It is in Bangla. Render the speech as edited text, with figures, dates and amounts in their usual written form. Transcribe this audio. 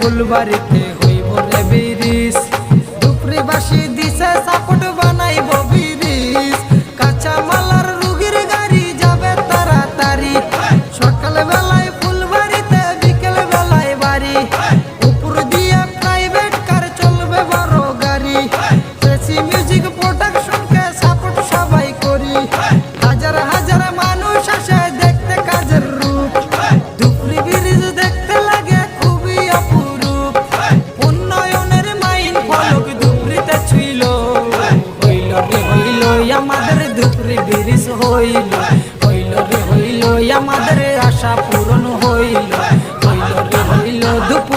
ফুলবাড়িতে হইব রে ব্রিজ ধুপরিবাসী দিছে সাপোর্ট বানাইব ব্রিজ কাঁচা মালার রুগীর গাড়ি যাবে তাড়াতাড়ি সকাল বেলায় ফুলবাড়িতে বিকেল বেলায় বাড়ি উপর দিয়ে প্রাইভেট কার চলবে বড় গাড়ি এসি মিউজিক প্রোডাকশনকে সাপোর্ট সবাই করি হাজার হাজার মানুষ আসে দেখতে কাজের রূপ ধুপরি ব্রিজ দেখতে লাগে খুবই অপরূপ উন্নয়নের মাইন ফলক ধুপরিতে ছুইল হইল রে হইল আমাদের ধুপরি ব্রিজ হইল হইল রে হইল আমাদের আশা পূরণ হইল হইল রে হইল ধুপরি